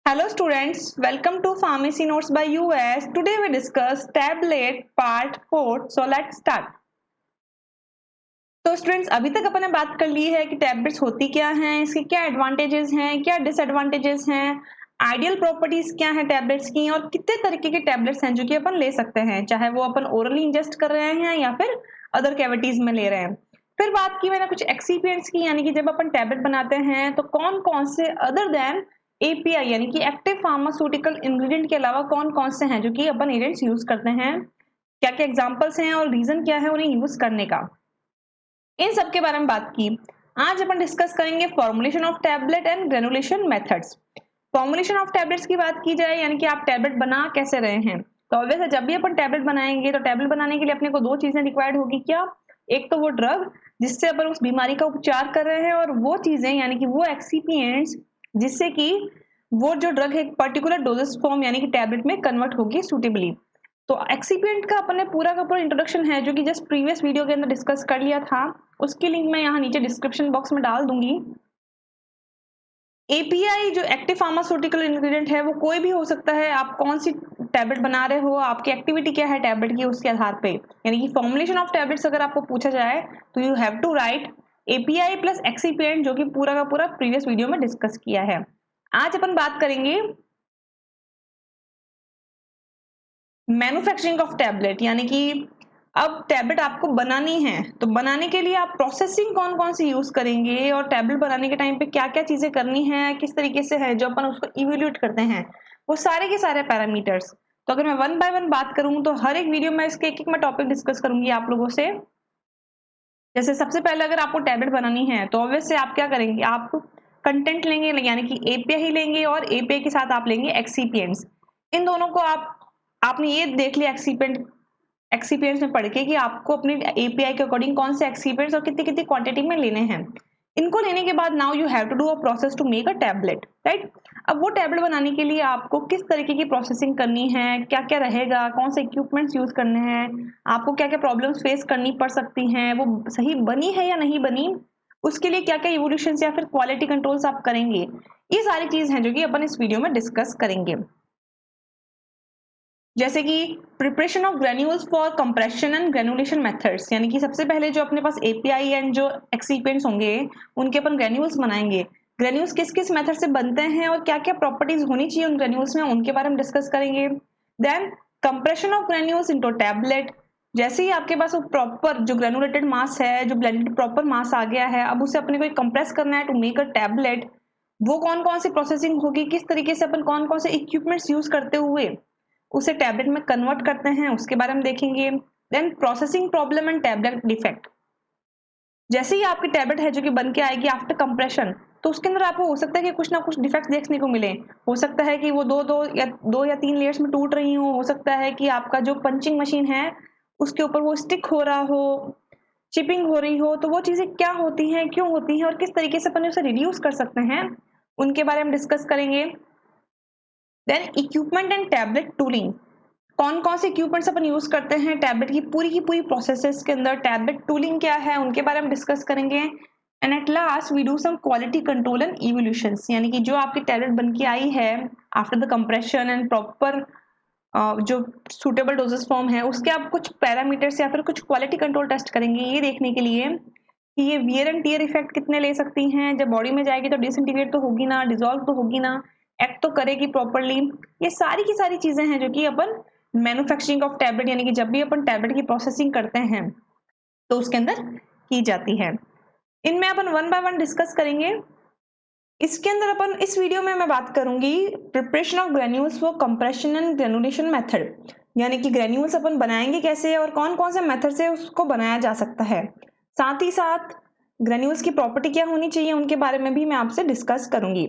Hello students, welcome to Pharmacy Notes by US. Today we discuss tablet part 4. So let's start. तो students अभी तक अपन ने बात कर ली है कि टैबलेट्स होती क्या हैं, इसके क्या एडवांटेजेस हैं, क्या डिसएडवांटेजेस हैं, आइडियल प्रॉपर्टीज क्या हैं टैबलेट्स की और कितने तरीके के टैबलेट्स हैं जो कि अपन ले सकते हैं, चाहे वो अपन ओरली इंजेस्ट कर रहे हैं या फिर अदर कैविटीज में ले रहे हैं। फिर बात की मैंने कुछ एक्सीपिएंट्स की, यानी कि जब अपन टैबलेट बनाते हैं तो कौन कौन से अदर देन एपीआई यानी कि एक्टिव फार्मास्यूटिकल इंग्रेडिएंट के अलावा कौन कौन से हैं जो कि अपन एजेंट्स यूज करते हैं, क्या क्या एग्जांपल्स हैं और रीजन क्या है उन्हें यूज करने का, इन सब के बारे में बात की। आज अपन डिस्कस करेंगे formulation of tablet and granulation methods. Formulation of tablets की बात की जाए यानी कि आप टैबलेट बना कैसे रहे हैं, तो ऑब्वियस जब भी अपन टैबलेट बनाएंगे तो टैबलेट बनाने के लिए अपने को दो चीजें रिक्वायर्ड होगी। क्या? एक तो वो ड्रग जिससे अपन उस बीमारी का उपचार कर रहे हैं, और वो चीजें यानी कि वो एक्सीपिएंट्स जिससे कि वो जो ड्रग है एक पर्टिकुलर डोजेस फॉर्म यानी कि टैबलेट में कन्वर्ट होगी सुटेबली। तो एक्सीपिएंट का अपन ने पूरा का पूरा इंट्रोडक्शन है जो कि जस्ट प्रीवियस वीडियो के अंदर डिस्कस कर लिया था, उसकी लिंक मैं यहाँ नीचे डिस्क्रिप्शन बॉक्स में डाल दूंगी। एपीआई जो एक्टिव फार्मास्यूटिकल इंग्रेडिएंट है वो कोई भी हो सकता है, आप कौन सी टैबलेट बना रहे हो, आपकी एक्टिविटी क्या है टैबलेट की, उसके आधार पे यानी कि फॉर्मुलेशन ऑफ टैबलेट्स अगर आपको पूछा जाए तो you have to write API plus excipient, जो कि पूरा का पूरा प्रीवियस वीडियो में डिस्कस किया है। आज अपन बात करेंगे मैन्युफैक्चरिंग ऑफ टैबलेट, यानी कि अब टैबलेट आपको बनानी है तो बनाने के लिए आप प्रोसेसिंग कौन कौन सी यूज करेंगे और टैबलेट बनाने के टाइम पे क्या क्या चीजें करनी है, किस तरीके से है जो अपन उसको इवेल्यूएट करते हैं, वो सारे के सारे पैरामीटर्स। तो अगर मैं वन बाय वन बात करूं तो हर एक वीडियो में इसके एक एक मैं टॉपिक डिस्कस करूंगी आप लोगों से। जैसे सबसे पहले अगर आपको टैबलेट बनानी है तो ऑब्वियस से आप क्या करेंगे, आप कंटेंट लेंगे यानी कि एपीआई ही लेंगे और एपीआई के साथ आप लेंगे एक्सीपिएंट्स। इन दोनों को आपने ये देख लिया एक्सीपिएंट्स में पढ़ के कि आपको अपने एपीआई के अकॉर्डिंग कौन से एक्सीपिएंट्स और कितनी कितनी क्वांटिटी में लेने हैं। इनको लेने के बाद now you have to do a process to make a tablet, right. अब वो टैबलेट बनाने के लिए आपको किस तरीके की प्रोसेसिंग करनी है, क्या क्या रहेगा, कौन से इक्विपमेंट्स यूज करने हैं, आपको क्या क्या प्रॉब्लम्स फेस करनी पड़ सकती हैं, वो सही बनी है या नहीं बनी, उसके लिए क्या क्या इवोल्यूशन या फिर क्वालिटी कंट्रोल्स आप करेंगे, ये सारी चीज हैं जो कि अपन इस वीडियो में डिस्कस करेंगे। जैसे कि preparation of granules for compression and granulation methods, यानी कि सबसे पहले जो अपने पास एपीआई एंड जो एक्सीपिएंट्स होंगे उनके अपन ग्रेन्यूल्स बनाएंगे। ग्रेन्यूल्स किस किस मेथड से बनते हैं और क्या क्या प्रॉपर्टीज होनी चाहिए उन ग्रेन्यूल्स में, उनके बारे में डिस्कस करेंगे। Then compression of granules into tablet, जैसे ही आपके पास वो प्रॉपर जो ग्रेनुलेटेड मास है, जो ब्लेंडेड प्रॉपर मास आ गया है, अब उसे अपने को कंप्रेस करना है टू मेक अ टैबलेट। वो कौन कौन सी प्रोसेसिंग होगी, किस तरीके से अपन कौन कौन से इक्विपमेंट्स यूज करते हुए उसे टैबलेट में कन्वर्ट करते हैं, उसके बारे में देखेंगे। Then processing problem and tablet defect, जैसे ही आपकी टैबलेट है जो कि बन के आएगी आफ्टर कंप्रेशन, तो उसके अंदर आपको हो सकता है कि कुछ ना कुछ डिफेक्ट्स देखने को मिले। हो सकता है कि वो दो या तीन लेयर्स में टूट रही हो सकता है कि आपका जो पंचिंग मशीन है उसके ऊपर वो स्टिक हो रहा हो, चिपिंग हो रही हो, तो वो चीजें क्या होती हैं, क्यों होती हैं और किस तरीके से अपन उसे रिड्यूस कर सकते हैं, उनके बारे में डिस्कस करेंगे। Then equipment and tablet tooling, कौन कौन से इक्विपमेंट्स अपन यूज करते हैं टैबलेट की पूरी प्रोसेसेस के अंदर, टैबलेट टूलिंग क्या है उनके बारे में डिस्कस करेंगे। And at last we do some quality control and evolutions, यानी कि जो आपकी टैबलेट बन के आई है after the compression and proper जो सुटेबल डोजेस फॉर्म है उसके आप कुछ पैरामीटर्स या फिर कुछ क्वालिटी कंट्रोल टेस्ट करेंगे, ये देखने के लिए कि ये वियर एंड टियर इफेक्ट कितने ले सकती हैं, जब बॉडी में जाएगी तो डिसइंटीग्रेट तो होगी ना, डिसॉल्व तो होगी ना, एक्ट तो करेगी प्रॉपरली। ये सारी की सारी चीजें हैं जो कि अपन मैन्युफैक्चरिंग ऑफ टैबलेट यानी कि जब भी अपन टैबलेट की प्रोसेसिंग करते हैं तो उसके अंदर की जाती है। इनमें अपन वन बाय वन डिस्कस करेंगे। इसके अंदर अपन इस वीडियो में मैं बात करूंगी preparation of granules for compression and granulation method, यानी कि ग्रेन्यूल्स अपन बनाएंगे कैसे और कौन कौन से मेथड से उसको बनाया जा सकता है, साथ ही साथ ग्रेन्यूल्स की प्रॉपर्टी क्या होनी चाहिए उनके बारे में भी मैं आपसे डिस्कस करूंगी।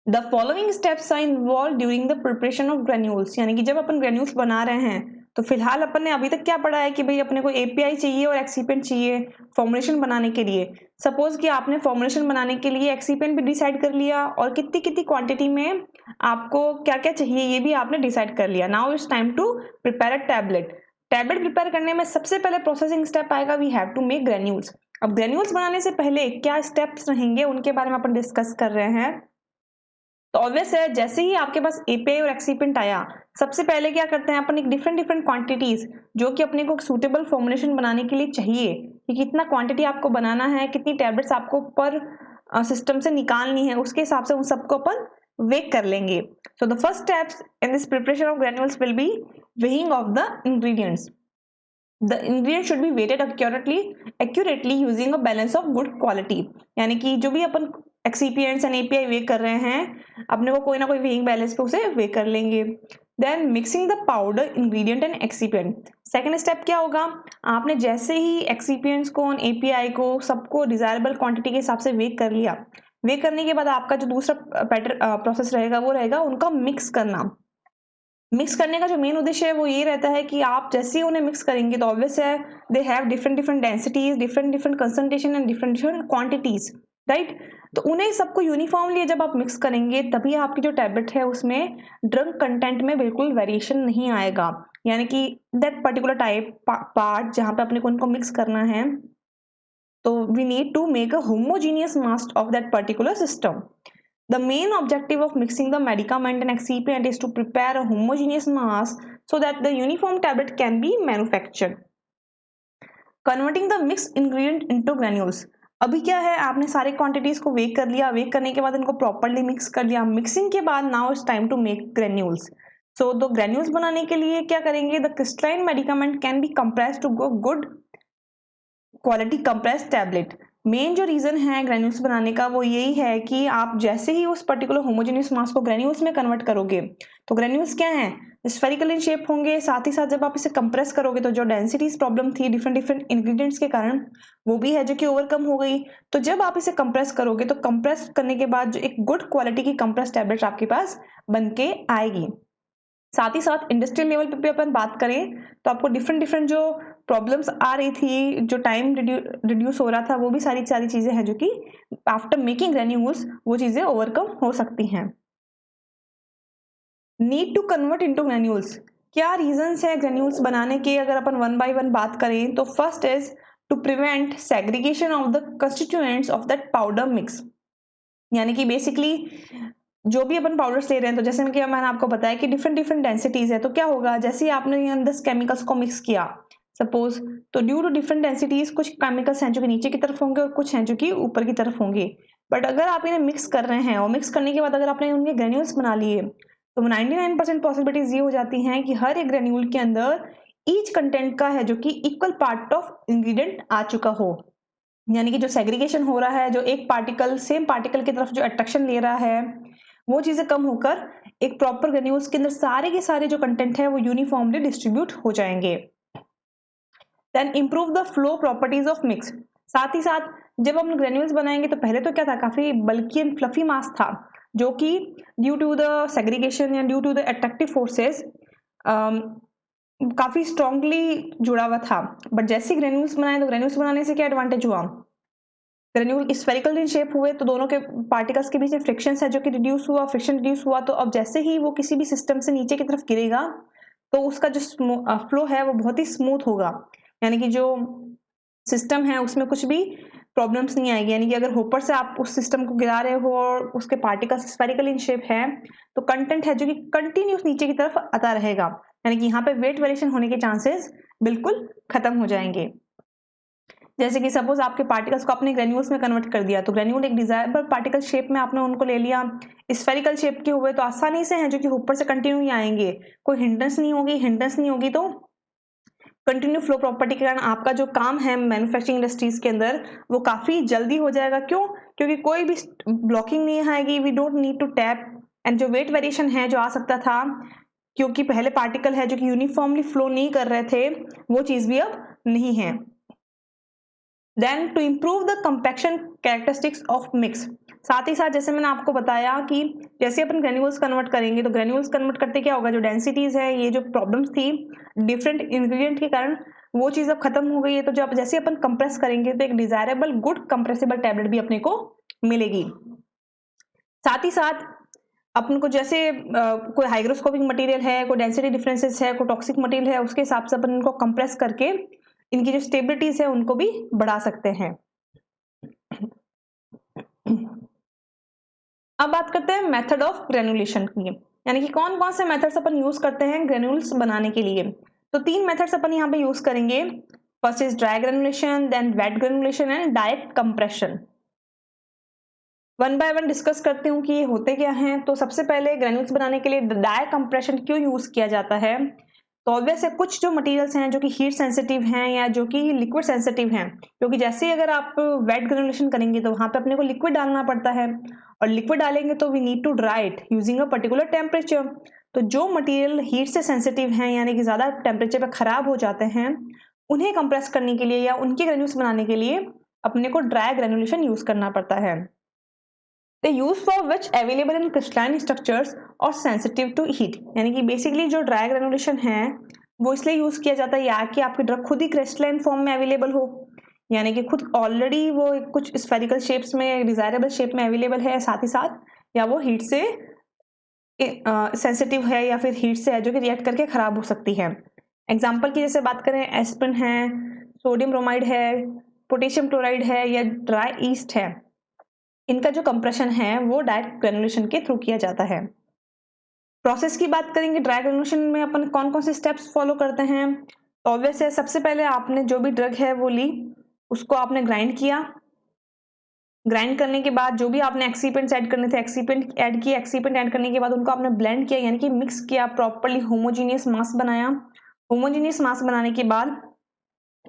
The following steps are involve during the preparation of granules, यानी कि जब अपन ग्रेन्यूल्स बना रहे हैं तो फिलहाल अपन ने अभी तक क्या पढ़ा है कि भाई अपने को एपीआई चाहिए और एक्सीपेंट चाहिए फॉर्मुलेशन बनाने के लिए। सपोज कि आपने फॉर्मुलेशन बनाने के लिए एक्सीपेंट भी डिसाइड कर लिया और कितनी कितनी क्वांटिटी में आपको क्या क्या चाहिए ये भी आपने डिसाइड कर लिया। Now it's time to prepare a tablet. Tablet prepare करने में सबसे पहले प्रोसेसिंग स्टेप आएगा, we have to make granules. अब ग्रेन्यूल्स बनाने से पहले क्या स्टेप्स रहेंगे उनके बारे में अपन डिस्कस कर रहे हैं। तो ऑब्वियस है जैसे ही आपके पास एपीआई और एक्सीपेंट आया, सबसे पहले क्या करते हैं अपन, एक डिफरेंट क्वांटिटीज जो कि अपने को सूटेबल फॉर्मुलेशन बनाने के लिए चाहिए कि कितना क्वांटिटी आपको बनाना है, कितनी टैबलेट्स आपको पर सिस्टम से निकालनी है, उसके हिसाब से उन सबको अपन वेक कर लेंगे. So the first steps in this preparation of granules will be weighing of the ingredients. The ingredients should be weighted accurately using a balance of good quality. यानी कि जो भी अपन एक्सीपिएंट्स एंड एपीआई वे कर रहे हैं, अपने को कोई ना कोई वेइंग बैलेंस पे उसे वे कर लेंगे. Then mixing the powder ingredient and excipient. Second step क्या होगा, आपने जैसे ही एक्सीपिएंट्स को, एपीआई को, सबको डिजायरेबल क्वांटिटी के हिसाब से वे कर लिया, वे करने के बाद आपका जो दूसरा प्रोसेस रहेगा वो रहेगा उनका मिक्स करना. मिक्स करने का जो मेन उद्देश्य है वो ये रहता है कि आप जैसे ही उन्हें मिक्स करेंगे तो ऑब्वियस है they have different densities, different concentration and different quantities, right. तो उन्हें सबको यूनिफॉर्मली जब आप मिक्स करेंगे तभी आपकी जो टैबलेट है उसमें ड्रग कंटेंट में बिल्कुल वेरिएशन नहीं आएगा. यानी कि दैट पर्टिकुलर टाइप पार्ट जहाँ पे अपने को उनको मिक्स करना है, तो we need to make a homogeneous mass of that particular system. The main objective of mixing the medicament and excipient is to prepare a homogeneous mass so that the uniform tablet can be manufactured. Converting the mixed ingredient into granules. अभी क्या है, आपने सारे quantities को वेक कर लिया, वेक करने के बाद इनको प्रॉपरली मिक्स कर लिया. मिक्सिंग के बाद now it's time to make granules. So तो ग्रेन्यूल्स बनाने के लिए क्या करेंगे, the crystalline medicament can be compressed to go good quality compressed tablet. Main जो रीजन है ग्रेन्यूल्स बनाने का वो यही है कि आप जैसे ही उस पर्टिकुलर होमोजेनियस मास को ग्रेन्यूल्स में कन्वर्ट करोगे, तो ग्रेन्यूल्स क्या हैं, स्फेरिकल इन शेप होंगे. साथ ही साथ जब आप इसे कंप्रेस करोगे तो जो डेंसिटीज प्रॉब्लम थी डिफरेंट इंग्रेडिएंट्स के कारण, वो भी है जो कि ओवरकम हो गई. तो जब आप इसे कंप्रेस करोगे तो कंप्रेस करने के बाद जो एक गुड क्वालिटी की कंप्रेस टैबलेट आपके पास बन के आएगी. साथ ही साथ इंडस्ट्रियल लेवल पे भी अपन बात करें तो आपको डिफरेंट जो प्रॉब्लम्स आ रही थी, जो टाइम रिड्यूस हो रहा था, वो भी सारी चीजें हैं जो कि आफ्टर मेकिंग ग्रेन्यूल्स वो चीजें ओवरकम हो सकती हैं. Need to convert into granules. क्या रीजंस है ग्रेन्यूल्स बनाने के, अगर अपन वन बाय वन बात करें तो first is to prevent segregation of the constituents of that powder mix. यानी कि बेसिकली जो भी अपन पाउडर्स ले रहे हैं, तो जैसे कि मैंने आपको बताया कि डिफरेंट डेंसिटीज है, तो क्या होगा, जैसे ही आपने अंदर केमिकल्स को मिक्स किया सपोज, तो ड्यू टू डिफरेंट डेंसिटीज कुछ केमिकल्स हैं जो कि नीचे की तरफ होंगे और कुछ हैं जो कि ऊपर की तरफ होंगे. बट अगर आप इन्हें मिक्स कर रहे हैं और मिक्स करने के बाद अगर आपने उनके ग्रेन्यूल्स बना लिए, तो 99% पॉसिबिलिटीज ये हो जाती हैं कि हर एक ग्रेन्यूल के अंदर ईच कंटेंट का है जो कि इक्वल पार्ट ऑफ इंग्रेडिएंट आ चुका हो. यानी कि जो सेग्रीगेशन हो रहा है, जो एक पार्टिकल सेम पार्टिकल की तरफ जो अट्रैक्शन ले रहा है, वो चीजें कम होकर एक प्रॉपर ग्रेन्यूल्स के अंदर सारे के सारे जो कंटेंट है वो यूनिफॉर्मली डिस्ट्रीब्यूट हो जाएंगे. Then improve the flow properties of mix. साथ ही साथ जब हम ग्रेन्यूल्स बनाएंगे तो पहले तो क्या था, काफी बल्की एंड फ्लफी मास था जो कि ड्यू टू द सेग्रीगेशन या due to the attractive forces काफी स्ट्रांगली जुड़ा हुआ था. बट जैसे ग्रेन्यूल्स बनाए तो ग्रेन्यूल्स बनाने से क्या एडवांटेज हुआ, ग्रेन्यूल स्फेरिकल इन शेप हुए तो दोनों के पार्टिकल्स के बीच में फ्रिक्शन है जो कि रिड्यूस हुआ, फ्रिक्शन रिड्यूस हुआ. तो अब जैसे ही वो किसी भी सिस्टम से नीचे की तरफ गिरेगा तो उसका जो फ्लो है वो बहुत ही स्मूथ होगा. यानी कि जो सिस्टम है उसमें कुछ भी प्रॉब्लम्स नहीं आएगी. यानी कि अगर होपर से आप उस सिस्टम को गिरा रहे हो और उसके पार्टिकल्स स्फेरिकल इन शेप है, तो कंटेंट है जो कि कंटिन्यूस नीचे की तरफ आता रहेगा. यानी कि यहाँ पे वेट वेरिएशन होने के चांसेस बिल्कुल खत्म हो जाएंगे. जैसे कि सपोज आपके पार्टिकल्स को आपने ग्रेन्यूल्स में कन्वर्ट कर दिया, तो ग्रेन्यूल एक डिजायरेबल पार्टिकल शेप में आपने उनको ले लिया, स्फेरिकल शेप के हुए तो आसानी से हैं जो कि ऊपर से कंटिन्यू ही आएंगे, कोई हिंड्रेंस नहीं होगी. तो कंटिन्यू फ्लो प्रॉपर्टी के कारण आपका जो काम है मैन्युफैक्चरिंग इंडस्ट्रीज के अंदर वो काफी जल्दी हो जाएगा. क्यों, क्योंकि कोई भी ब्लॉकिंग नहीं आएगी. We don't need to tap. And जो वेट वेरिएशन है जो आ सकता था, क्योंकि पहले पार्टिकल है जो कि यूनिफॉर्मली फ्लो नहीं कर रहे थे, वो चीज भी अब नहीं है. Then to improve the compaction characteristics of mix. साथ ही साथ जैसे मैंने आपको बताया कि जैसे अपन ग्रेन्यूल्स कन्वर्ट करेंगे तो ग्रेन्यूल्स कन्वर्ट करते क्या होगा, जो डेंसिटीज है, ये जो प्रॉब्लम्स थी डिफरेंट इंग्रेडिएंट के कारण, वो चीज अब खत्म हो गई है. तो जब जैसे अपन कंप्रेस करेंगे तो एक डिजायरेबल गुड कंप्रेसिबल टैबलेट भी अपने को मिलेगी. साथ ही साथ अपन को जैसे कोई हाइग्रोस्कोपिक मटेरियल है, कोई डेंसिटी डिफरेंसेस है, कोई टॉक्सिक मटेरियल है, उसके हिसाब से अपन इनको कंप्रेस करके इनकी जो स्टेबिलिटीज है उनको भी बढ़ा सकते हैं. अब बात करते हैं मेथड ऑफ ग्रेनुलेशन की, यानी कि कौन कौन से मेथड्स अपन यूज करते हैं ग्रेन्यूल्स बनाने के लिए। तो 3 मेथड्स अपन यहाँ पे यूज करेंगे। First is dry granulation, then wet granulation and direct compression. One by one discuss करती हूँ कि ये होते क्या हैं। तो सबसे पहले ग्रेन्यूल्स बनाने के लिए डायरेक्ट कंप्रेशन क्यों यूज किया जाता है। तो ऑब्वियस है कुछ जो मटेरियल्स हैं जो कि हीट सेंसिटिव हैं या जो कि लिक्विड सेंसिटिव हैं, क्योंकि जैसे ही अगर आप वेट ग्रेनुलेशन करेंगे तो वहां पे अपने को लिक्विड डालना पड़ता है, और लिक्विड डालेंगे तो we need to dry it using a particular temperature. तो जो मटेरियल हीट से सेंसिटिव हैं यानी कि ज्यादा टेम्परेचर पे खराब हो जाते हैं, उन्हें कंप्रेस करने के लिए या उनके ग्रेन्यूल्स बनाने के लिए अपने को ड्राई ग्रेनुलेशन यूज करना पड़ता है। The use for which available in crystalline structures और sensitive to heat, यानी कि बेसिकली जो ड्राई ग्रेनुलेशन है वो इसलिए यूज किया जाता है या कि आपकी ड्रग खुद ही क्रिस्टलाइन फॉर्म में अवेलेबल हो, यानी कि खुद ऑलरेडी वो कुछ स्फेरिकल शेप्स में डिजायरेबल शेप में अवेलेबल है, साथ ही साथ या वो हीट से सेंसिटिव है या फिर हीट से है जो कि रिएक्ट करके खराब हो सकती है। एग्जाम्पल की जैसे बात करें, एस्पिरिन है, सोडियम ब्रोमाइड है, पोटेशियम क्लोराइड है या ड्राई ईस्ट है, इनका जो कंप्रेशन है वो डायरेक्ट ग्रेनुलेशन के थ्रू किया जाता है। प्रोसेस की बात करेंगे, ड्राई ग्रेनुलेशन में अपन कौन कौन से स्टेप्स फॉलो करते हैं। तो ऑब्वियस है सबसे पहले आपने जो भी ड्रग है वो ली, उसको आपने ग्राइंड किया। ग्राइंड करने के बाद जो भी आपने एक्सीपेंट्स ऐड करने थे एक्सीपेंट ऐड किए। एक्सीपेंट ऐड करने के बाद उनको आपने ब्लेंड किया यानी कि मिक्स किया, प्रॉपर्ली होमोजीनियस मास बनाया। होमोजीनियस मास बनाने के बाद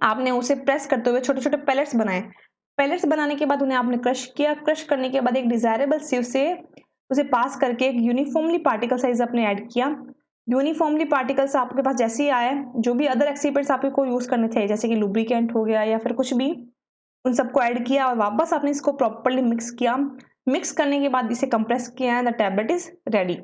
आपने उसे प्रेस करते हुए छोटे छोटे पैलेट्स बनाए। पैलेट्स बनाने के बाद उन्हें आपने क्रश किया। क्रश करने के बाद एक डिजायरेबल सिव से उसे पास करके एक यूनिफॉर्मली पार्टिकल साइज आपने ऐड किया। यूनिफॉर्मली पार्टिकल्स आपके पास जैसे ही आए, जो भी अदर एक्सीपेंट्स आपको यूज करने थे जैसे कि लुब्रिकेंट हो गया या फिर कुछ भी, उन सबको ऐड किया और वापस आपने इसको प्रॉपर्ली मिक्स किया। मिक्स करने के बाद इसे कंप्रेस किया, द टैबलेट इज रेडी।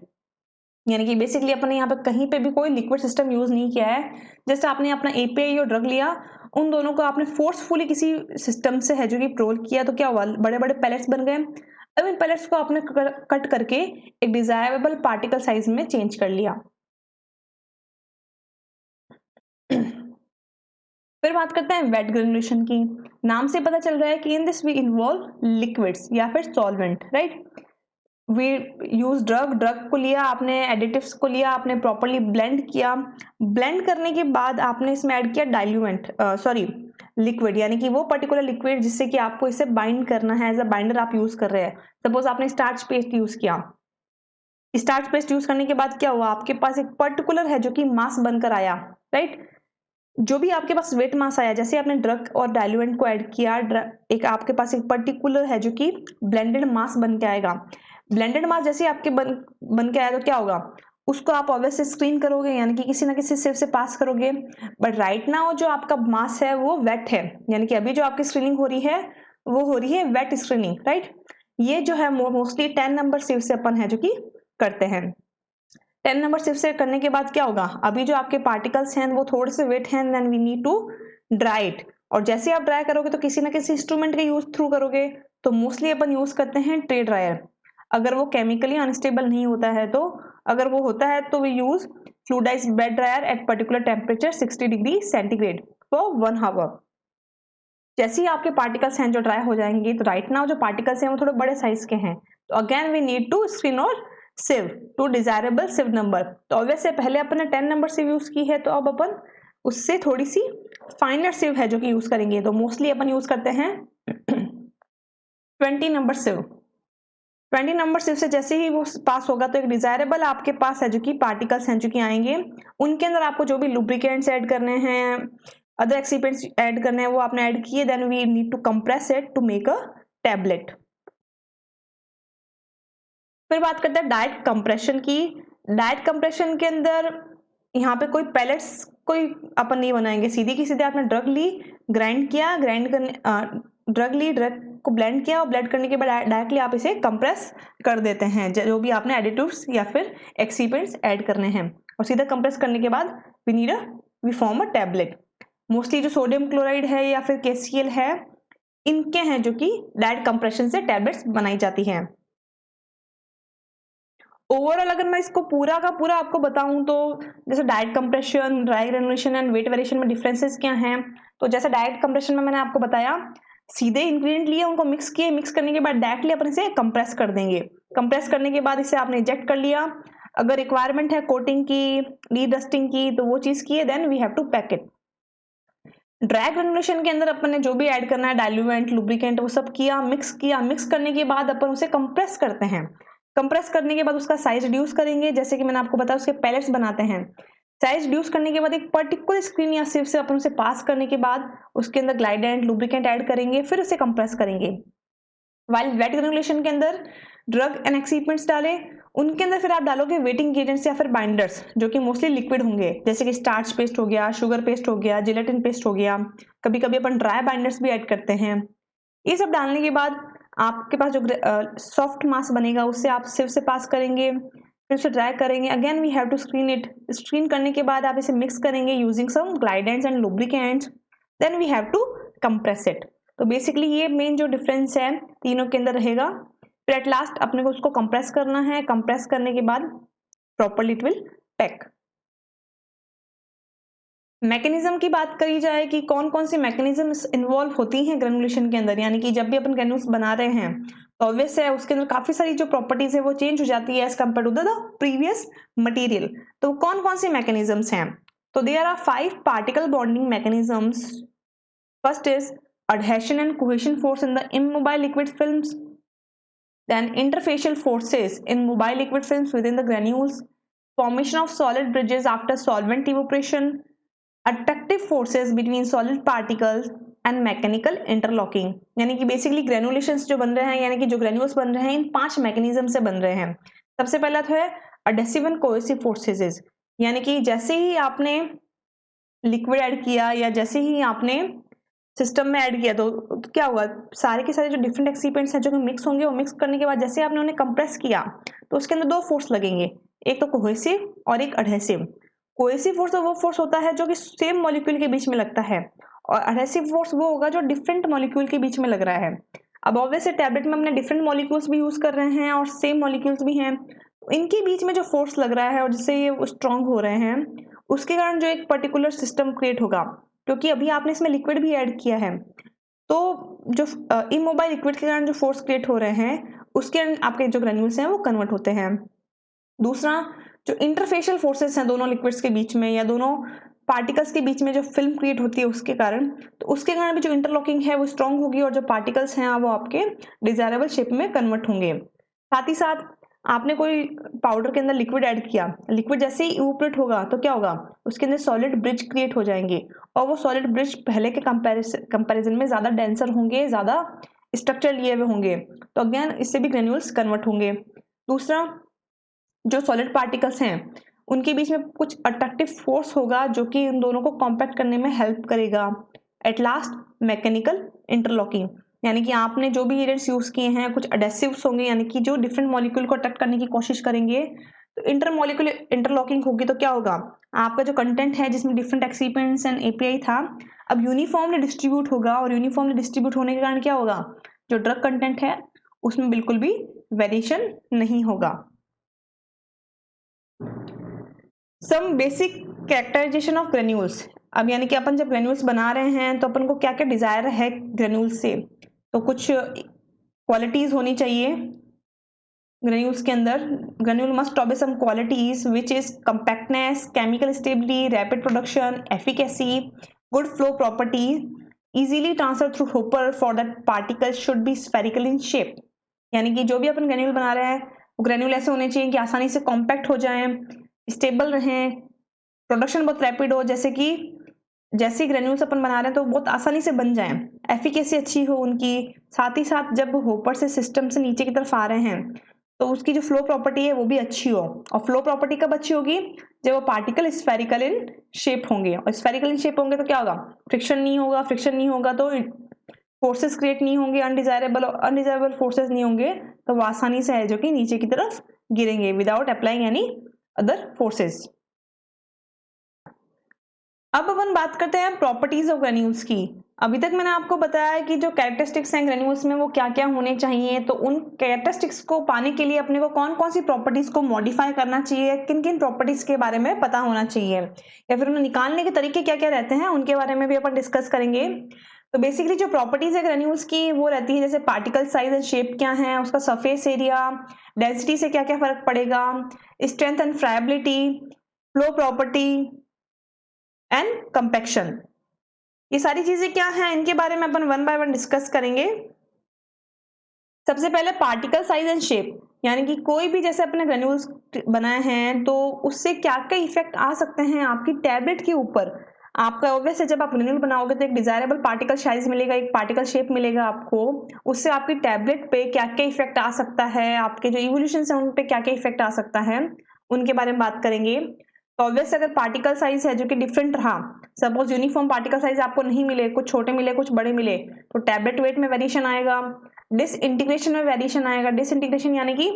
यानी कि बेसिकली अपने यहाँ पे कहीं पे भी कोई लिक्विड सिस्टम यूज नहीं किया है। जैसे आपने अपना एपीआई और ड्रग लिया, उन दोनों को आपने फोर्सफुली किसी सिस्टम से है जो कि रोल किया, तो क्या हुआ, बड़े बड़े पैलेट्स बन गए। अब इन पैलेट्स को आपने कट करके एक डिजायरेबल पार्टिकल साइज में चेंज कर लिया। फिर बात करते हैं वेट ग्रेनुलेशन की। नाम से पता चल रहा है कि in this we involve liquids या फिर solvent, right. We use drug को लिया आपने, एडिटिव्स को लिया आपने, प्रॉपरली ब्लेंड किया। ब्लेंड करने के बाद आपने इसमें ऐड किया डाइल्यूएंट लिक्विड, यानी कि वो पर्टिकुलर लिक्विड जिससे कि आपको इसे बाइंड करना है, एज अ बाइंडर आप यूज कर रहे हैं। सपोज आपने स्टार्च पेस्ट यूज किया। स्टार्च पेस्ट यूज करने के बाद क्या हुआ, आपके पास एक पर्टिकुलर है जो कि मास बनकर आया, राइट। जो भी आपके पास वेट मास आया, जैसे आपने ड्रग और डाइल्यूएंट को ऐड किया, एक आपके पास एक पर्टिकुलर है जो कि ब्लेंडेड मास बन के आएगा। ब्लेंडेड मास जैसे आपके बन के आया तो क्या होगा, उसको आप ऑब्वियसली स्क्रीन करोगे, यानी कि किसी ना किसी सिर्फ से पास करोगे। बट राइट नाउ जो आपका मास है वो वेट है, यानी कि अभी जो आपकी स्क्रीनिंग हो रही है वो हो रही है वेट स्क्रीनिंग, राइट। ये जो है मोस्टली 10 नंबर सिर्फ से अपन है जो कि करते हैं। 10 नंबर सिर्फ से करने के बाद क्या होगा, अभी जो आपके पार्टिकल्स हैं वो थोड़े से वेट हैं, then we need to dry it. और जैसे आप ड्राई करोगे तो किसी ना किसी इंस्ट्रूमेंट के यूज थ्रू करोगे, तो मोस्टली अपन यूज करते हैं ट्रे ड्रायर। अगर वो केमिकली अनस्टेबल नहीं होता है तो, अगर वो होता है तो we use fluidized bed dryer at particular temperature 60 degree centigrade for 1 hour. जैसे ही आपके पार्टिकल्स हैं जो ड्राई हो जाएंगे, तो राइट नाउ जो पार्टिकल्स हैं वो थोड़े बड़े साइज के हैं, तो again we need to screen और sieve to desirable sieve number. तो ऑब्वियसली पहले अपन ने 10 नंबर सिव यूज की है, तो अब अपन उससे थोड़ी सी फाइनर सिव है जो कि यूज करेंगे। तो मोस्टली अपन यूज करते हैं 20 नंबर सिव। 20 नंबर सिव से जैसे ही वो पास होगा तो एक डिजायरेबल आपके पास है जो कि पार्टिकल्स हैं जो कि आएंगे। उनके अंदर आपको जो भी लुब्रिकेंट्स ऐड करने हैं, अदर एक्सीपेंट्स ऐड करने हैं, वो आपने ऐड किए, then we need to compress it to make a tablet. फिर बात करते हैं डायरेक्ट कंप्रेशन की। डायरेक्ट कंप्रेशन के अंदर यहाँ पे कोई पैलेट्स कोई अपन नहीं बनाएंगे, सीधी की सीधे आपने ड्रग ली, ग्राइंड किया, ग्राइंड करने ड्रग ली, ड्रग को ब्लेंड किया और ब्लेंड करने के बाद डायरेक्टली आप इसे कंप्रेस कर देते हैं, जो भी आपने एडिटिव्स या फिर एक्सीपेंट्स ऐड करने हैं, और सीधा कंप्रेस करने के बाद we form a tablet. Mostly जो सोडियम क्लोराइड है या फिर KCl है, इनके हैं जो कि डायरेक्ट कंप्रेशन से टैबलेट्स बनाई जाती हैं। ओवरऑल अगर मैं इसको पूरा का पूरा आपको बताऊं तो जैसे direct compression, dry granulation and wet variation में डिफरेंसेस क्या हैं। तो जैसे डायरेक्ट कंप्रेशन में मैंने आपको बताया, सीधे इंग्रेडिएंट लिए, उनको मिक्स किए, मिक्स करने के बाद डायरेक्टली अपन इसे कंप्रेस कर देंगे। कंप्रेस करने के बाद इसे आपने इजेक्ट कर लिया। अगर रिक्वायरमेंट है कोटिंग की, रीडस्टिंग की, तो वो चीज की है, then we have to pack it. Dry granulation के अंदर अपन ने जो भी ऐड करना है, डाइल्यूएंट, लुब्रिकेंट, वो सब किया, मिक्स करने के बाद अपन उसे कंप्रेस करते हैं। कंप्रेस करने के बाद उसका साइज रिड्यूस करेंगे, जैसे कि मैंने आपको बताया उसके पैलेट्स बनाते हैं। साइज रिड्यूस करने के बाद एक पर्टिकुलर स्क्रीन या सिर्फ से अपन उसे पास करने के बाद उसके अंदर ग्लाइडेंट, लुब्रिकेंट ऐड करेंगे, फिर उसे कंप्रेस करेंगे। वाइल वेट ग्रेनुलेशन के अंदर ड्रग एंड एक्सिपिएंट्स डालें, उनके अंदर फिर आप डालोगे वेटिंग एजेंट्स या फिर बाइंडर्स, जो कि मोस्टली लिक्विड होंगे, जैसे कि स्टार्च पेस्ट हो गया, शुगर पेस्ट हो गया, जिलेटिन पेस्ट हो गया, कभी कभी अपन ड्राई बाइंडर्स भी ऐड करते हैं। ये सब डालने के बाद आपके पास जो सॉफ्ट मास बनेगा उससे आप सिर्फ से पास करेंगे, फिर उसे ड्राई करेंगे। Again we have to screen it. Screen करने के बाद आप इसे मिक्स करेंगे using some glidants and lubricants, then we have to compress it. तो बेसिकली ये मेन जो डिफरेंस है तीनों के अंदर रहेगा। फिर एट लास्ट अपने को उसको कंप्रेस करना है, कंप्रेस करने के बाद properly it will pack. Mechanism की बात करी जाए कि कौन कौन सी मैकेनिज्म इन्वॉल्व होती हैं ग्रेनुलेशन के अंदर, यानी कि जब भी अपन ग्रेन्यूल्स बना रहे हैं तो ऑब्वियस है उसके अंदर काफी सारी जो प्रॉपर्टीज है वो चेंज हो जाती है as compare to the previous material. तो कौन कौन सी मैकेनिज्म्स हैं? तो there are 5 particle bonding mechanisms. First is adhesion and cohesion force in the immobile liquid films, then interfacial forces in mobile liquid films within the granules, formation of solid bridges after solvent evaporation, attractive forces between solid particles and mechanical interlocking। यानी कि basically ग्रेनुलेशंस जो बन रहे हैं, यानी कि जो granules बन रहे हैं, इन 5 मैकेनिज्म से बन रहे हैं। सबसे पहला तो है adhesive and cohesive forces, यानी कि जैसे ही आपने लिक्विड ऐड किया या जैसे ही आपने सिस्टम में ऐड किया तो क्या हुआ, सारे के सारे जो डिफरेंट एक्सिपिएंट्स हैं जो कि मिक्स होंगे, वो मिक्स करने के बाद जैसे आपने उन्हें कंप्रेस किया तो उसके अंदर 2 फोर्स लगेंगे, एक तो कोहेसिव और एक एडहेसिव। कोहेसिव फोर्स वो फोर्स होता है जो कि सेम मॉलिक्यूल के बीच में लगता है, और एडहेसिव फोर्स वो होगा जो डिफरेंट मॉलिक्यूल के बीच में लग रहा है। अब ऑब्वियसली टैबलेट में हमने डिफरेंट मॉलिक्यूल्स भी यूज कर रहे हैं और सेम मॉलिक्यूल्स भी हैं, इनके बीच में जो फोर्स लग रहा है और जिससे ये स्ट्रांग हो रहे हैं, उसके कारण जो एक पर्टिकुलर सिस्टम क्रिएट होगा, क्योंकि अभी आपने इसमें लिक्विड भी ऐड किया है। तो जो इमोबाइल लिक्विड के कारण जो फोर्स क्रिएट हो रहे हैं उसके आपके जो ग्रेन्यूल्स हैं वो कन्वर्ट होते हैं। दूसरा, जो इंटरफेशियल फोर्सेस हैं दोनों लिक्विड्स के बीच में या दोनों पार्टिकल्स के बीच में जो फिल्म क्रिएट होती है उसके कारण, तो उसके कारण भी जो इंटरलॉकिंग है वो स्ट्रांग होगी और जो पार्टिकल्स हैं वो आपके डिजायरेबल शेप में कन्वर्ट होंगे। साथ ही साथ आपने कोई पाउडर के अंदर लिक्विड ऐड किया, लिक्विड जैसे ही इवोपरेट होगा तो क्या होगा, उसके अंदर सॉलिड ब्रिज क्रिएट हो जाएंगे, और वो सॉलिड ब्रिज पहले के कंपैरिजन में ज्यादा डेंसर होंगे, ज्यादा स्ट्रक्चर लिए हुए होंगे, तो अगेन इससे भी ग्रेन्यूल्स कन्वर्ट होंगे। दूसरा, जो सॉलिड पार्टिकल्स हैं उनके बीच में कुछ अट्रैक्टिव फोर्स होगा जो कि उन दोनों को कॉम्पैक्ट करने में हेल्प करेगा। एट लास्ट, मैकेनिकल इंटरलॉकिंग, यानी कि आपने जो भी एजेंट्स यूज किए हैं कुछ एडेसिव्स होंगे, यानी कि जो डिफरेंट मॉलिक्यूल को अट्रैक्ट करने की कोशिश करेंगे, तो इंटरमॉलिक्यूलर इंटरलॉकिंग होगी, तो क्या होगा, आपका जो कंटेंट है जिसमें डिफरेंट एक्सिपिएंट्स एंड एपीआई था अब यूनिफॉर्मली डिस्ट्रीब्यूट होगा, और यूनिफॉर्मली डिस्ट्रीब्यूट होने के कारण क्या होगा, जो ड्रग कंटेंट है उसमें बिल्कुल भी वेरिएशन नहीं होगा। Some basic characterization of granules. अब यानी कि अपन जब ग्रेन्यूल्स बना रहे हैं तो अपन को क्या क्या डिजायर है ग्रेन्यूल्स से, तो कुछ क्वालिटीज होनी चाहिए ग्रेन्यूल्स के अंदर। Granule must obey some qualities which is compactness, chemical stability, rapid production, efficacy, good flow property, easily transfer through hopper for that particles should be spherical in shape. यानी कि जो भी अपन ग्रेन्यूल बना रहे हैं वो ग्रेन्यूल ऐसे होने चाहिए कि आसानी से कॉम्पैक्ट हो जाएं, स्टेबल रहें, प्रोडक्शन बहुत रैपिड हो, जैसे कि जैसे ग्रेन्यूल्स अपन बना रहे हैं तो बहुत आसानी से बन जाएं, एफिकेसी अच्छी हो उनकी, साथ ही साथ जब होपर से सिस्टम से नीचे की तरफ आ रहे हैं तो उसकी जो फ्लो प्रॉपर्टी है वो भी अच्छी हो। और फ्लो प्रॉपर्टी कब अच्छी होगी, जब वो पार्टिकल स्फेरिकल इन शेप होंगे, और स्फेरिकल इन शेप होंगे तो क्या होगा, फ्रिक्शन नहीं होगा, फ्रिक्शन नहीं होगा तो फोर्सेस क्रिएट नहीं होंगे, अनडिजायरेबल फोर्सेस नहीं होंगे, तो वो आसानी से है जो कि नीचे की तरफ गिरेंगे without applying any other forces. अब अपन बात करते हैं प्रॉपर्टीज ऑफ ग्रेन्यूल्स की। अभी तक मैंने आपको बताया कि जो कैरेक्टरिस्टिक्स हैं ग्रेन्यूल्स में वो क्या क्या होने चाहिए, तो उन कैरेक्टरिस्टिक्स को पाने के लिए अपने को कौन कौन सी प्रॉपर्टीज को मॉडिफाई करना चाहिए, किन किन प्रॉपर्टीज के बारे में पता होना चाहिए, या फिर उन्हें निकालने के तरीके क्या क्या रहते हैं उनके बारे में भी अपन डिस्कस करेंगे। तो बेसिकली जो प्रॉपर्टीज है ग्रेन्यूल्स की वो रहती है जैसे पार्टिकल साइज एंड शेप क्या है, उसका सरफेस एरिया, डेंसिटी से क्या क्या फर्क पड़ेगा, strength and friability, flow property and compaction. ये सारी चीजें क्या हैं, इनके बारे में अपन वन बाय वन डिस्कस करेंगे। सबसे पहले पार्टिकल साइज एंड शेप, यानी कि कोई भी जैसे अपने ग्रेन्यूल्स बनाए हैं तो उससे क्या क्या इफेक्ट आ सकते हैं आपकी टैबलेट के ऊपर। आपका ऑब्वियस है जब आप ग्रेन्यूल बनाओगे तो एक डिजायरेबल पार्टिकल साइज मिलेगा, एक पार्टिकल शेप मिलेगा आपको, उससे आपकी टैबलेट पे क्या क्या इफेक्ट आ सकता है, आपके जो इवोल्यूशन है उन पे क्या क्या इफेक्ट आ सकता है, उनके बारे में बात करेंगे। तो ऑब्वियस अगर पार्टिकल साइज है जो कि डिफरेंट रहा, सपोज यूनिफॉर्म पार्टिकल साइज आपको नहीं मिले, कुछ छोटे मिले कुछ बड़े मिले, तो टैबलेट वेट में वेरिएशन आएगा, डिसइंटीग्रेशन में वेरिएशन आएगा। डिसइंटीग्रेशन यानी कि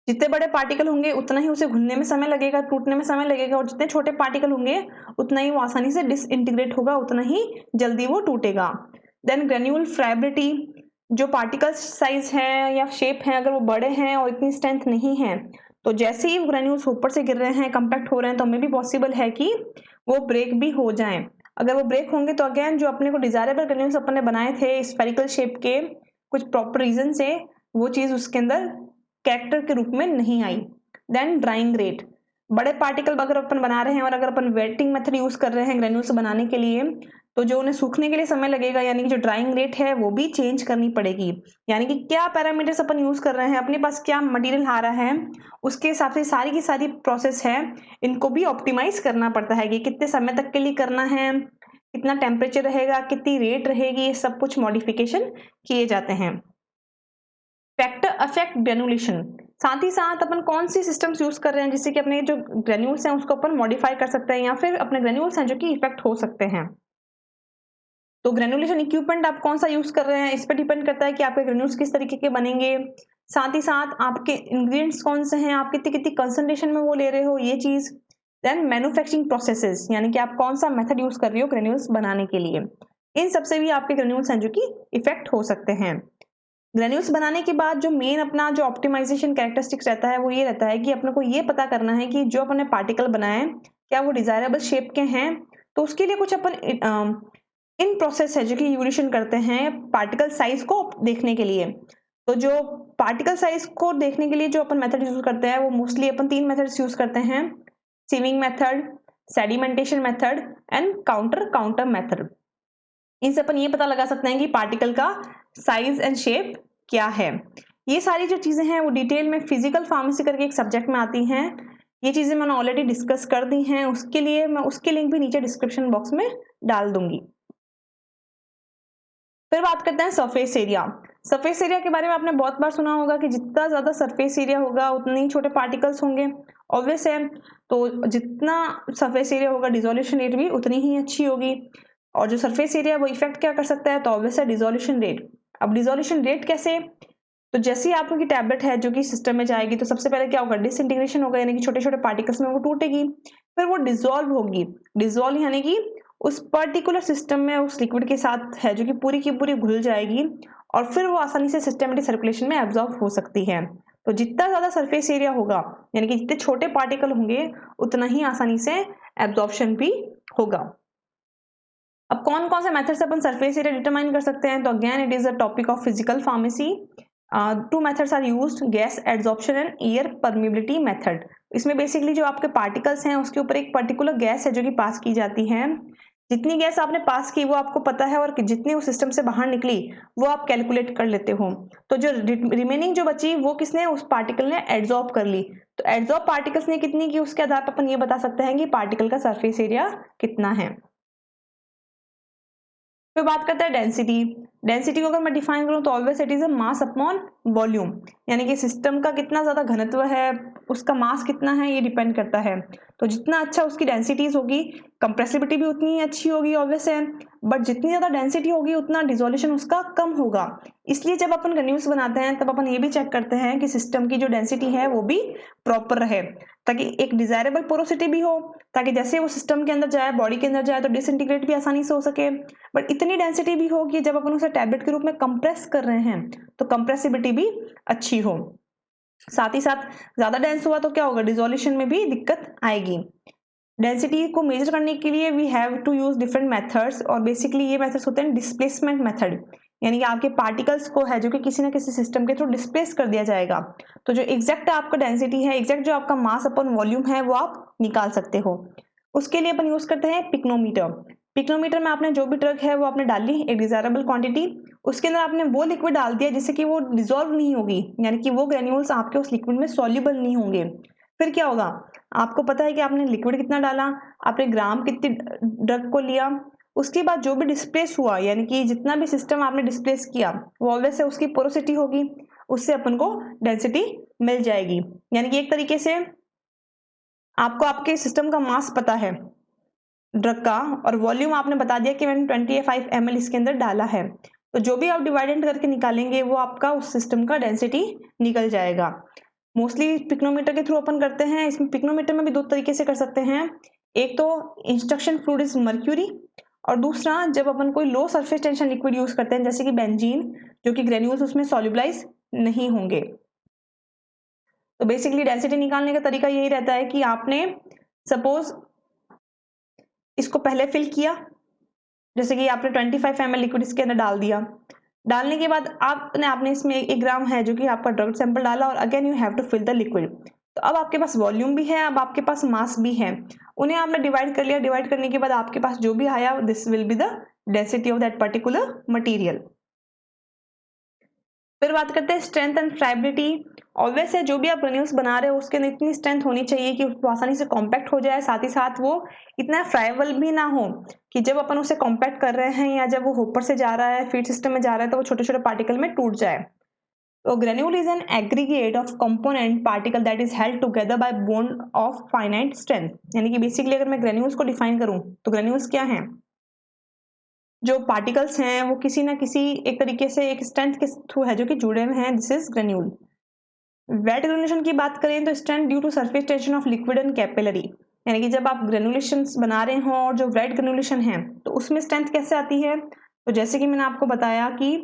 जितने बड़े पार्टिकल होंगे उतना ही उसे घुलने में समय लगेगा, टूटने में समय लगेगा, और जितने छोटे पार्टिकल होंगे उतना ही वो आसानी से डिसइंटीग्रेट होगा, उतना ही जल्दी वो टूटेगा। देन ग्रेन्यूल फ्राइबिलिटी, जो पार्टिकल साइज है या शेप है अगर वो बड़े हैं और इतनी स्ट्रेंथ नहीं है, तो जैसे ही ग्रेन्यूल्स ऊपर से गिर रहे हैं, कंपैक्ट हो रहे हैं, तो हमें भी पॉसिबल है कि वो ब्रेक भी हो जाएं। अगर वो ब्रेक होंगे तो अगेन जो अपने को डिजायरेबल ग्रेन्यूल्स अपन ने बनाए थे स्फेरिकल शेप के, कुछ प्रॉपर रीजन से वो चीज उसके अंदर कैरेक्टर के रूप में नहीं आई। देन ड्राइंग रेट, बड़े पार्टिकल अगर अपन बना रहे हैं और अगर अपन वेटिंग मेथड यूज कर रहे हैं ग्रेन्यूल्स बनाने के लिए, तो जो उन्हें सूखने के लिए समय लगेगा, यानी कि जो ड्राइंग रेट है वो भी चेंज करनी पड़ेगी। यानी कि क्या पैरामीटर्स अपन यूज कर रहे हैं, अपने पास क्या मटेरियल आ रहा है, उसके हिसाब से सारी की सारी प्रोसेस है, इनको भी ऑप्टिमाइज करना पड़ता है कि कितने समय तक के लिए करना है, कितना टेम्परेचर रहेगा, कितनी रेट रहेगी, ये सब कुछ मॉडिफिकेशन किए जाते हैं। फैक्टर अफेक्ट ग्रेनुलेशन, साथ ही साथ अपन कौन सी सिस्टम्स यूज कर रहे हैं जिससे कि अपने जो ग्रेन्यूल्स हैं उसको अपन मॉडिफाई कर सकते हैं या फिर अपने ग्रेन्यूल्स हैं जो कि इफेक्ट हो सकते हैं। तो ग्रेनुलेशन इक्विपमेंट आप कौन सा यूज कर रहे हैं इस पर डिपेंड करता है कि आपके ग्रेन्यूल्स किस तरीके के बनेंगे। साथ ही साथ आपके इंग्रेडिएंट्स कौन से हैं, आप कितनी कितनी कंसंट्रेशन में वो ले रहे हो, ये चीज। देन मैन्युफैक्चरिंग प्रोसेसेस, यानी कि आप कौन सा मेथड यूज कर रहे हो ग्रेन्यूल्स बनाने के लिए, इन सबसे भी आपके ग्रेन्यूल्स हैं जो कि इफेक्ट हो सकते हैं। ग्रेन्यूल्स बनाने के बाद जो मेन अपना जो ऑप्टिमाइजेशन कैरेक्टरिस्टिक्स रहता है वो ये रहता है कि अपने को ये पता करना है कि जो अपने पार्टिकल बनाए क्या वो डिजायरेबल शेप के हैं। तो उसके लिए कुछ अपन इन प्रोसेस है जो कि इवोल्यूशन करते हैं पार्टिकल साइज को देखने के लिए। तो जो पार्टिकल साइज को देखने के लिए जो अपन मेथड यूज करते हैं वो मोस्टली अपन 3 मेथड्स यूज करते हैं, sieving method, sedimentation method and counter method. इनसे अपन ये पता लगा सकते हैं कि पार्टिकल का साइज एंड शेप क्या है। ये सारी जो चीजें हैं वो डिटेल में फिजिकल फार्मेसी करके एक सब्जेक्ट में आती हैं। ये चीजें मैंने ऑलरेडी डिस्कस कर दी हैं, उसके लिए मैं उसके लिंक भी नीचे डिस्क्रिप्शन बॉक्स में डाल दूंगी। फिर बात करते हैं सरफेस एरिया। सरफेस एरिया के बारे में आपने बहुत बार सुना होगा कि जितना ज्यादा सरफेस एरिया होगा उतने ही छोटे पार्टिकल्स होंगे, ऑब्वियस है। तो जितना सरफेस एरिया होगा डिसोल्यूशन रेट भी उतनी ही अच्छी होगी। और जो सरफेस एरिया वो इफेक्ट क्या कर सकता है, तो ऑब्वियस है डिसोल्यूशन रेट। अब डिसोल्यूशन रेट कैसे, तो जैसे ही आपकी टैबलेट है जो कि सिस्टम में जाएगी तो सबसे पहले क्या होगा, डिसइंटीग्रेशन होगा, यानी कि छोटे छोटे पार्टिकल्स में वो टूटेगी, फिर वो डिसॉल्व होगी। डिसॉल्व यानी कि उस पर्टिकुलर सिस्टम में उस लिक्विड के साथ है जो कि पूरी की पूरी घुल जाएगी और फिर वो आसानी से सिस्टमेटिक सर्कुलेशन में एब्जॉर्ब हो सकती है। तो जितना ज्यादा सरफेस एरिया होगा, यानी कि जितने छोटे पार्टिकल होंगे उतना ही आसानी से एब्जॉर्प्शन भी होगा। अब कौन कौन से मेथड से अपन सरफेस एरिया डिटरमाइन कर सकते हैं, तो again it is a topic of physical pharmacy. 2 methods are used, gas adsorption and air permeability method. इसमें बेसिकली जो आपके पार्टिकल्स हैं उसके ऊपर एक पर्टिकुलर गैस है जो कि पास की जाती है। जितनी गैस आपने पास की वो आपको पता है और जितनी उस सिस्टम से बाहर निकली वो आप कैलकुलेट कर लेते हो। तो जो रिमेनिंग जो बची वो किसने, उस पार्टिकल ने एड्सॉर्ब कर ली। तो एड्सॉर्ब पार्टिकल्स ने कितनी की, उसके आधार पर अपन ये बता सकते हैं कि पार्टिकल का सरफेस एरिया कितना है। फिर बात करते हैं डेंसिटी। डेंसिटी को अगर मैं डिफाइन करूं तो always it is a mass upon volume, यानी कि सिस्टम का कितना ज्यादा घनत्व है, उसका मास कितना है, ये डिपेंड करता है। तो जितना अच्छा उसकी डेंसिटीज होगी, कंप्रेसिबिलिटी भी उतनी ही अच्छी होगी ऑब्वियस है। बट जितनी ज्यादा डेंसिटी होगी उतना डिसोल्यूशन उसका कम होगा। इसलिए जब अपन ग्रेन्यूल्स बनाते हैं तब अपन ये भी चेक करते हैं कि सिस्टम की जो डेंसिटी है वो भी प्रॉपर रहे, ताकि एक डिजायरेबल पोरोसिटी भी हो, ताकि जैसे वो सिस्टम के अंदर जाए, बॉडी के अंदर जाए, तो डिसइंटीग्रेट भी आसानी से हो सके। बट इतनी डेंसिटी भी हो कि जब अपन उसे टैबलेट के रूप में कंप्रेस कर रहे हैं तो कंप्रेसिबिलिटी भी अच्छी हो। साथ ही साथ ज्यादा डेंस हुआ तो क्या होगा, डिसोल्यूशन में भी दिक्कत आएगी। डेंसिटी को मेजर करने के लिए we have to use different methods, और बेसिकली ये मेथड्स होते हैं डिस्प्लेसमेंट मेथड, यानी कि आपके पार्टिकल्स को है जो कि किसी ना किसी सिस्टम के थ्रू डिस्प्लेस कर दिया जाएगा। तो जो एग्जैक्ट आपका डेंसिटी है, एग्जैक्ट जो आपका मास अपॉन वॉल्यूम है, वो आप निकाल सकते हो। उसके लिए अपन यूज करते हैं पिक्नोमीटर। पिक्नोमीटर में आपने जो भी ड्रग है वो आपने डाली एक डिजायरेबल क्वांटिटी, उसके अंदर आपने वो लिक्विड डाल दिया जिससे कि वो डिजोल्व नहीं होगी, यानी कि वो ग्रेन्यूल्स आपके उस लिक्विड में सॉल्युबल नहीं होंगे। फिर क्या होगा, आपको पता है कि आपने लिक्विड कितना डाला, आपने ग्राम कितनी ड्रग को लिया, उसके बाद जो भी डिस्प्लेस हुआ, यानी कि जितना भी सिस्टम आपने डिस्प्लेस किया वो ऑब्वियस है उसकी पोरोसिटी होगी, उससे अपन को डेंसिटी मिल जाएगी। यानी कि एक तरीके से आपको आपके सिस्टम का मास पता है ड्रग का, और वॉल्यूम आपने बता दिया कि मैंने 25 ml इसके अंदर डाला है, तो जो भी आप डिवाइडेंट करके निकालेंगे वो आपका उस सिस्टम का डेंसिटी निकल जाएगा। मोस्टली पिक्नोमीटर के थ्रू अपन करते हैं। इसमें पिक्नोमीटर में भी दो तरीके से कर सकते हैं, एक तो इंस्ट्रक्शन फ्लूइड इज मर्क्यूरी, और दूसरा जब अपन कोई लो सरफेस टेंशन लिक्विड यूज करते हैं जैसे कि बेंजीन, जो कि ग्रेन्यूल्स उसमें सॉल्युबलाइज नहीं होंगे। तो बेसिकली डेंसिटी निकालने का तरीका यही रहता है कि आपने सपोज इसको पहले फिल किया, जैसे कि आपने 25 ml लिक्विड इसके अंदर डाल दिया, डालने के बाद आपने इसमें 1 ग्राम है जो कि आपका ड्रग सैंपल डाला, और again you have to fill the liquid. तो अब आपके पास वॉल्यूम भी है, अब आपके पास मास भी है, उन्हें आपने डिवाइड कर लिया। डिवाइड करने के बाद आपके पास जो भी आया this will be the density of that particular material. फिर बात करते हैं स्ट्रेंथ एंड फ्राइबिलिटी। ऑब्वियस है जो भी आप ग्रेन्यूल्स बना रहे हो उसके अंदर इतनी स्ट्रेंथ होनी चाहिए कि वो आसानी से कॉम्पैक्ट हो जाए, साथ ही साथ वो इतना फ्राइबल भी ना हो कि जब अपन उसे कॉम्पैक्ट कर रहे हैं या जब वो होपर से जा रहा है फीड सिस्टम में जा रहा है तो वो छोटे छोटे पार्टिकल में टूट जाए। तो granule is an aggregate of component particle that is held together by bond of finite strength. यानी कि बेसिकली अगर मैं ग्रेन्यूल्स को डिफाइन करूं तो ग्रेन्यूल्स क्या हैं, जो पार्टिकल्स हैं वो किसी ना किसी एक तरीके से एक स्ट्रेंथ के थ्रू है जो कि जुड़े हुए हैं, this is granule. Wet granulation की बात करें तो strength due to surface tension of liquid and capillary, यानी कि जब आप ग्रेनुलेशन बना रहे हो और जो वेट ग्रेनुलेशन है तो उसमें स्ट्रेंथ कैसे आती है, तो जैसे कि मैंने आपको बताया कि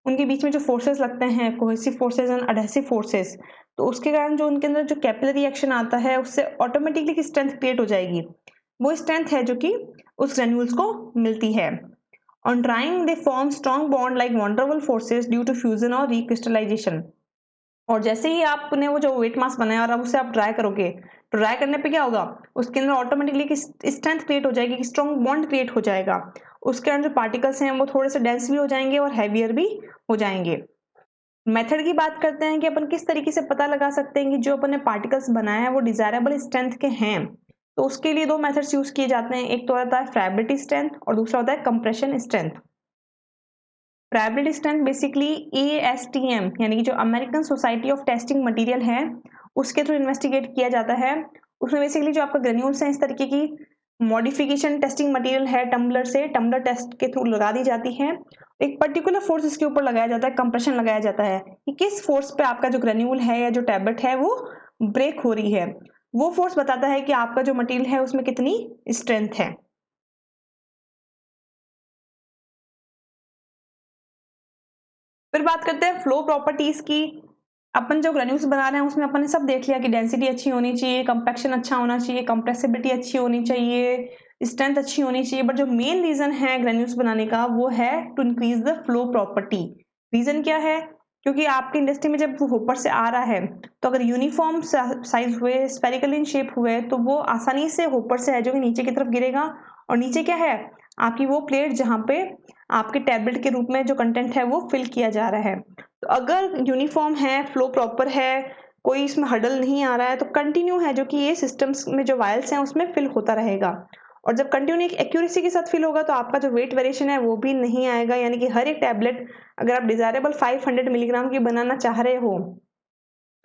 उनके बीच में जो फोर्सेस लगते हैं cohesive forces and adhesive forces, तो उसके कारण जो उनके अंदर जो कैपिलरी एक्शन आता है उससे ऑटोमेटिकली स्ट्रेंथ क्रिएट हो जाएगी। वो स्ट्रेंथ है जो कि उस ग्रेन्यूल्स को मिलती है। On drying they form strong bond like van der Waals forces due to fusion और रिक्रिस्टलाइजेशन। और जैसे ही आपने वो जो वेट मास बनाया और अब उसे आप ड्राई करोगे तो ड्राई करने पे क्या होगा, उसके अंदर ऑटोमेटिकली स्ट्रेंथ क्रिएट हो जाएगी, स्ट्रॉन्ग बॉन्ड क्रिएट हो जाएगा, उसके अंदर जो पार्टिकल्स हैं वो थोड़े से डेंस भी हो जाएंगे और हैवियर भी हो जाएंगे। मेथड की बात करते हैं कि अपन किस तरीके से पता लगा सकते हैं कि जो अपन ने पार्टिकल्स बनाया है वो डिजायरेबल स्ट्रेंथ के हैं। तो उसके लिए दो मेथड्स यूज किए जाते हैं, एक तो होता है फ्राइबिलिटी स्ट्रेंथ और दूसरा होता है compression strength. Friability strength basically ASTM यानी कि जो American society of testing material है उसके थ्रू इन्वेस्टिगेट किया जाता है। उसमें बेसिकली जो आपका ग्रेन्यूल्स हैं इस तरीके की मॉडिफिकेशन टेस्टिंग मटेरियल है टम्बलर से, टम्बलर टेस्ट के थ्रू लगा दी जाती है। एक पर्टिकुलर फोर्स इसके ऊपर लगाया जाता है, कंप्रेशन लगाया जाता है कि किस फोर्स पे आपका जो ग्रेन्यूल है या जो टैबलेट है वो ब्रेक हो रही है। वो फोर्स बताता है कि आपका जो मटेरियल है उसमें कितनी स्ट्रेंथ है। फिर बात करते हैं फ्लो प्रॉपर्टीज की। अपन जो ग्रेन्यूल्स बना रहे हैं उसमें अपन ने सब देख लिया कि डेंसिटी अच्छी होनी चाहिए, कंपैक्शन अच्छा होना चाहिए, कंप्रेसिबिलिटी अच्छी होनी चाहिए, स्ट्रेंथ अच्छी होनी चाहिए, बट जो मेन रीजन है ग्रेन्यूल्स बनाने का वो है to increase the flow property. Reason क्या है, क्योंकि आपकी इंडस्ट्री में जब वो ऊपर से आ रहा है तो अगर यूनिफॉर्म साइज हुए, स्पेरिकल इन शेप हुए, तो वो आसानी से ऊपर से है जो कि नीचे की तरफ गिरेगा, और नीचे क्या है आपकी वो प्लेट जहाँ पे आपके टैबलेट के रूप में जो कंटेंट है वो फिल किया जा रहा है। तो अगर यूनिफॉर्म है, फ्लो प्रॉपर है, कोई इसमें हडल नहीं आ रहा है, तो कंटिन्यू है जो कि ये सिस्टम्स में जो वायल्स हैं उसमें फिल होता रहेगा। और जब कंटिन्यू एक एक्यूरेसी के साथ फिल होगा तो आपका जो वेट वेरिएशन है वो भी नहीं आएगा, यानी कि हर एक टैबलेट अगर आप डिजायरेबल 500 मिलीग्राम की बनाना चाह रहे हो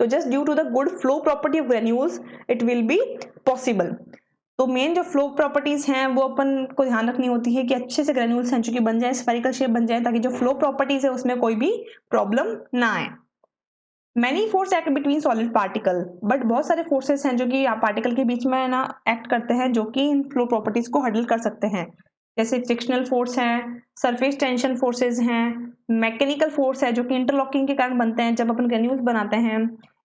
तो just due to the good flow property of granules it will be possible. तो मेन जो फ्लो प्रॉपर्टीज हैं वो अपन को ध्यान रखनी होती है कि अच्छे से ग्रेन्यूल्स हैं चूंकि बन जाए, स्फेरिकल शेप बन जाए, ताकि जो फ्लो प्रॉपर्टीज है उसमें कोई भी प्रॉब्लम ना आए। Many force act between solid particle, but बहुत सारे फोर्सेस हैं जो कि पार्टिकल के बीच में ना एक्ट करते हैं जो कि इन फ्लो प्रॉपर्टीज को हैंडल कर सकते हैं। जैसे फ्रिक्शनल फोर्स है, सरफेस टेंशन फोर्सेज हैं, मैकेनिकल फोर्स है जो कि इंटरलॉकिंग के कारण बनते हैं जब अपन ग्रेन्यूल्स बनाते हैं,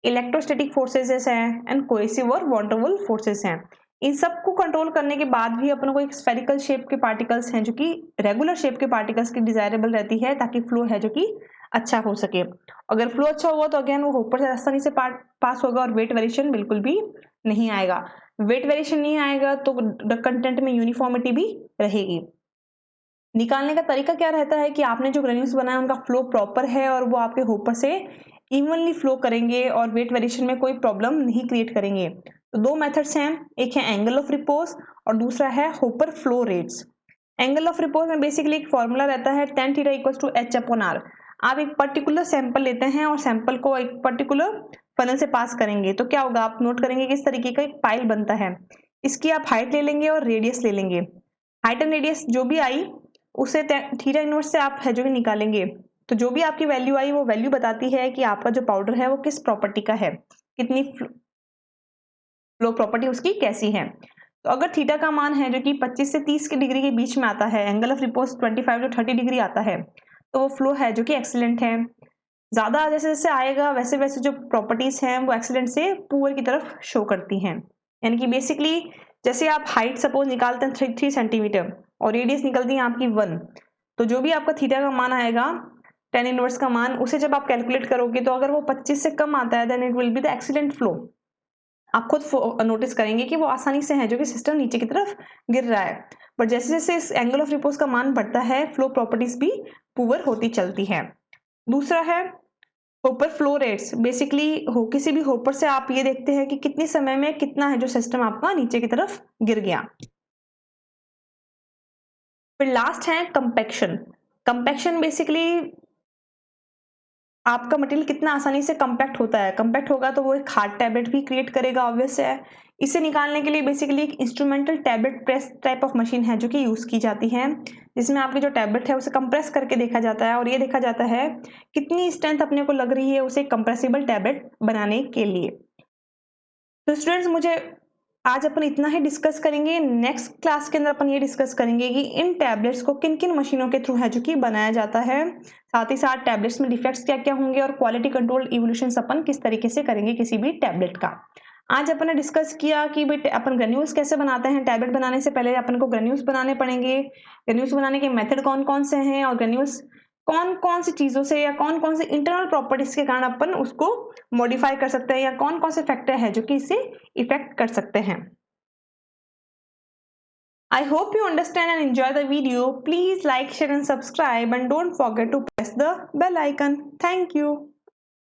इलेक्ट्रोस्टैटिक फोर्सेज हैं, एंड कोहेसिव और वॉन्डरबल फोर्सेज हैं। इन सबको कंट्रोल करने के बाद भी अपन को एक स्फेरिकल शेप के पार्टिकल्स हैं जो कि रेगुलर शेप के पार्टिकल्स की डिजायरेबल रहती है, ताकि फ्लो है जो कि अच्छा हो सके। अगर फ्लो अच्छा हुआ तो अगेन वो होपर से आसानी से पास होगा और वेट वेरिएशन बिल्कुल भी नहीं आएगा। वेट वेरिएशन नहीं आएगा तो कंटेंट में यूनिफॉर्मिटी भी रहेगी। निकालने का तरीका क्या रहता है कि आपने जो ग्रेन्यूल्स बनाया उनका फ्लो प्रॉपर है और वो आपके होपर से इवनली फ्लो करेंगे और वेट वेरिएशन में कोई प्रॉब्लम नहीं क्रिएट करेंगे। तो दो मेथड्स हैं, एक है एंगल ऑफ रिपोज और दूसरा है hopper flow rates. Angle of repose में बेसिकली एक फॉर्मूला रहता है tan theta equals to h/r। आप एक पर्टिकुलर सैंपल लेते हैं और सैंपल को एक पर्टिकुलर फनल से पास करेंगे तो क्या होगा, आप नोट करेंगे कि इस तरीके का एक पाइल बनता है। इसकी आप हाइट ले लेंगे और रेडियस ले लेंगे। हाइट एंड रेडियस जो भी आई उसे थीटा इनवर्स से आप है जो भी निकालेंगे, तो जो भी आपकी वैल्यू आई वो वैल्यू बताती है कि आपका जो पाउडर है वो किस प्रॉपर्टी का है, कितनी फ्लो प्रॉपर्टी उसकी कैसी है। तो अगर थीटा का मान है जो कि 25 से 30 के डिग्री के बीच में आता है, angle of repose 25 to 30 degree आता है, तो वो फ्लो है जो कि एक्सीलेंट है। ज्यादा जैसे जैसे आएगा वैसे वैसे जो प्रॉपर्टीज हैं वो एक्सीलेंट से पुअर की तरफ शो करती हैं। यानी कि बेसिकली जैसे आप हाइट सपोज निकालते हैं 3 सेंटीमीटर और रेडियस निकलती है आपकी 1, तो जो भी आपका थीटा का मान आएगा tan इनवर्स का मान, उसे जब आप कैलकुलेट करोगे तो अगर वो 25 से कम आता है then it will be the excellent flow. आप खुद नोटिस करेंगे कि वो आसानी से है जो कि सिस्टम नीचे की तरफ गिर रहा है। बट जैसे जैसे इस एंगल ऑफ रिपोज का मान बढ़ता है फ्लो प्रॉपर्टीज भी पुअर होती चलती है। दूसरा है होपर फ्लो रेट्स। बेसिकली हो किसी भी होपर से आप ये देखते हैं कि कितने समय में कितना है जो सिस्टम आपका नीचे की तरफ गिर गया। फिर लास्ट है कंपैक्शन। कंपैक्शन बेसिकली आपका मटेरियल कितना आसानी से कंपैक्ट होता है। कंपैक्ट होगा तो वो एक हार्ड टैबलेट भी क्रिएट करेगा, ऑब्वियस है। इसे निकालने के लिए बेसिकली एक instrumental tablet press type of machine है जो कि यूज की जाती है, जिसमें आपकी जो टैबलेट है उसे कंप्रेस करके देखा जाता है और ये देखा जाता है कितनी स्ट्रेंथ अपने को लग रही है उसे कंप्रेसिबल टैबलेट बनाने के लिए। तो स्टूडेंट्स मुझे आज अपन इतना ही डिस्कस करेंगे। नेक्स्ट क्लास के अंदर अपन ये डिस्कस करेंगे कि इन टैबलेट्स को किन किन मशीनों के थ्रू है जो कि बनाया जाता है, साथ ही साथ टैबलेट्स में डिफेक्ट्स क्या क्या होंगे और क्वालिटी कंट्रोल इवोल्यूशन अपन किस तरीके से करेंगे किसी भी टैबलेट का। आज अपन ने डिस्कस किया कि भाई अपन ग्रेन्यूल्स कैसे बनाते हैं। टैबलेट बनाने से पहले अपन को ग्रेन्यूल्स बनाने पड़ेंगे, ग्रेन्यूल्स बनाने के मेथड कौन कौन से हैं और ग्रेन्यूल्स कौन कौन सी चीजों से या कौन कौन से इंटरनल प्रॉपर्टीज के कारण अपन उसको मॉडिफाई कर सकते हैं या कौन कौन से फैक्टर है जो कि इसे इफेक्ट कर सकते हैं। I hope you understand and enjoy the video. Please like, share and subscribe and don't forget to press the bell icon. Thank you.